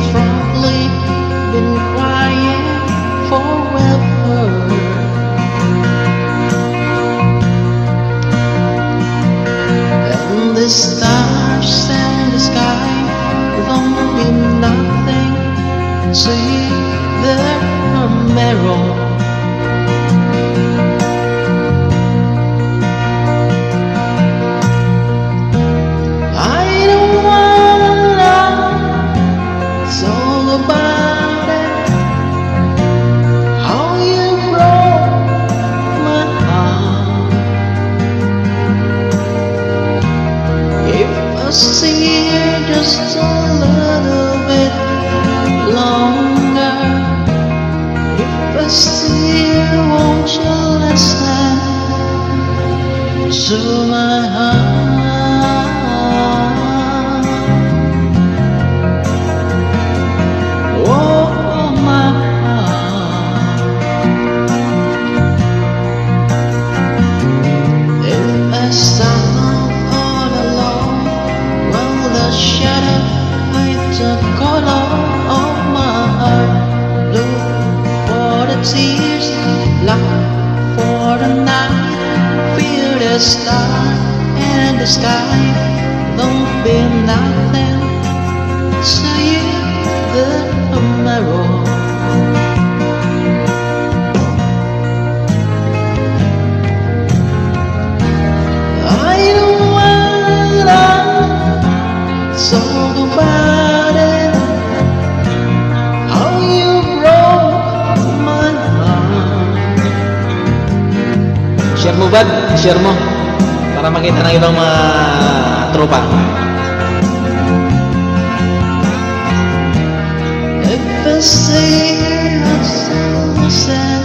have probably been crying forever. And the stars and the sky don't mean nothing to you, they're a mirror. See you just a little bit longer. If I see you, won't you listen to my heart? Oh, my heart. If I stop all alone, the shadow hides the color of my heart. Blue for the tears, black for the night. Feel the star and the sky don't be nothing to you, the mirror. Talk about it, how you broke my heart. Share mo ba? Share mo para makita ng ibang mga tropa. If I say I said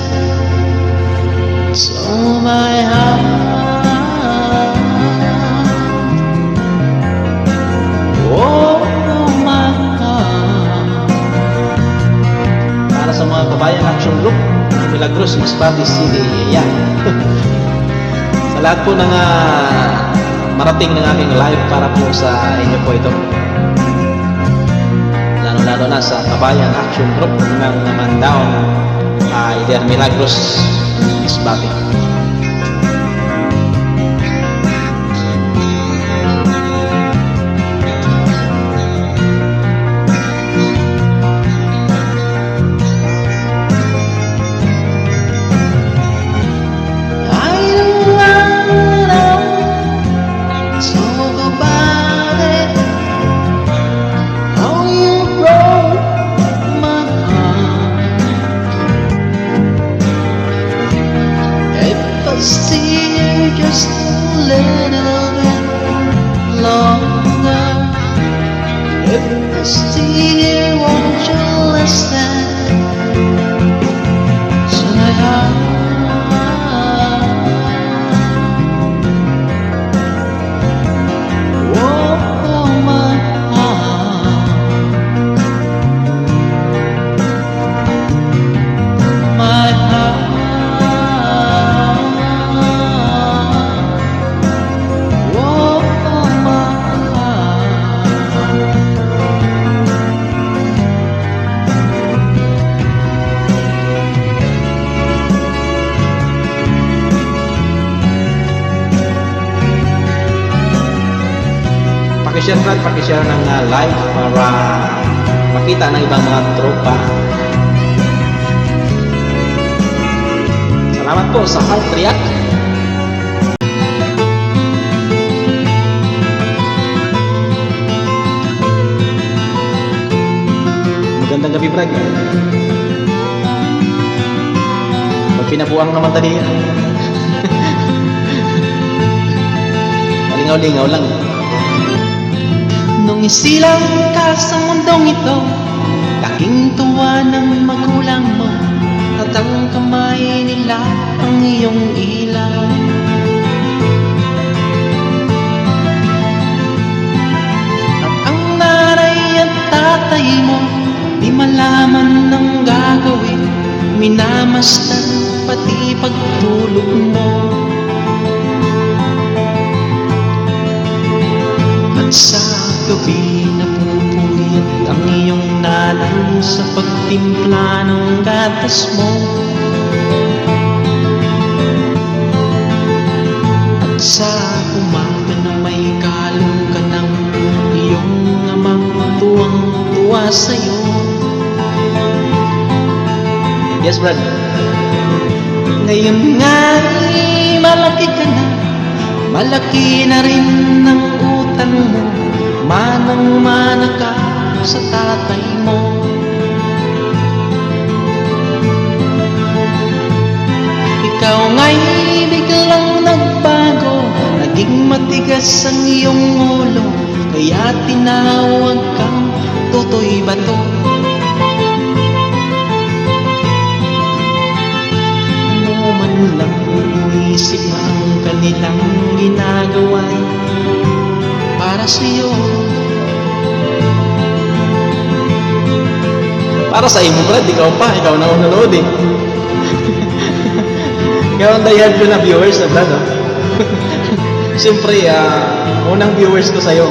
to my heart. Sa mga Kabayan Action Group ng Milagros, Masbate City, yan. Sa lahat po ng marating ng aming live para po sa inyo po ito, lalo na sa Kabayan Action Group ng Mandaon, Ider Milagros, Masbate. See you just a little bit longer. If I see you, won't you listen to my heart? Oh, my heart. My heart. Pakishare ng live para makita ng ibang mga tropa. Salamat po sa Heart React. Magandang gabi, Brad. Magpinabuang naman tadi. Lingaw-lingaw lang. Nung isilang ka sa mundong ito, laking tuwa ng magulang mo, at ang kamay nila ang iyong ilaw. At ang nanay at tatay mo, di malaman ng gagawin, minamasdan pati pagtulog mo. At sa gabi napupuyat ang iyong nanay. kasalanan sa pagtimpla ng gatas mo. At sa umaga na may kalong ka ng iyong amang tuwang-tuwa sa'yo. Yes, Brad. Ngayon nga'y malaki ka na, malaki na rin ang utang mo, manang-mana ka sa tatay mo. Ikaw nga'y biglang nagbago, naging matigas ang iyong ulo, kaya tinawag kang Totoy Bato. Mo man lang inisip ang kanilang ginagawa para sa'yo. Para sa imo, Brad, ikaw na nanonood eh. Ikaw ang dayad ko na viewers na, Brad, no? Siyempre, unang viewers ko sa'yo.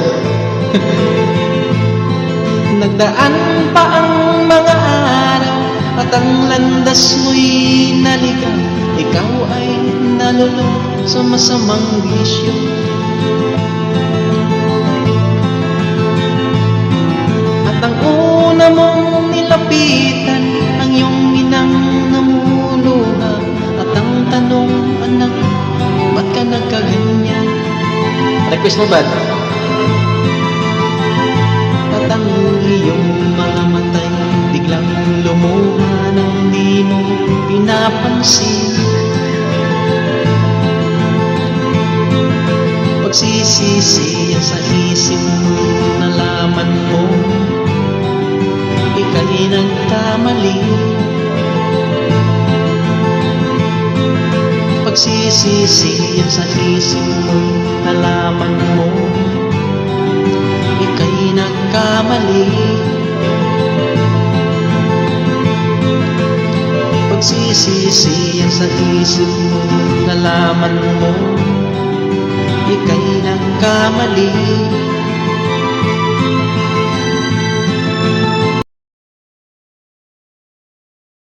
Nagdaan pa ang mga araw at ang landas mo'y naligaw. Ikaw ay nalulong sa masamang bisyo. At ang una mong nilapitan ang iyong inang namuluha. At ang tanong, anak, ba't ka nagkaganyan? Request mo, Brad? At ang iyong mga matay biglang lumuha nang di mo pinapansin. Pagsisisiyan sa isip mo, nalaman mo ika'y nagkamali. Pagsisisiyan sa isip mo, nalaman mo ika'y nagkamali. Pagsisisiyan sa isip mo, nalaman mo ika'y nagkamali.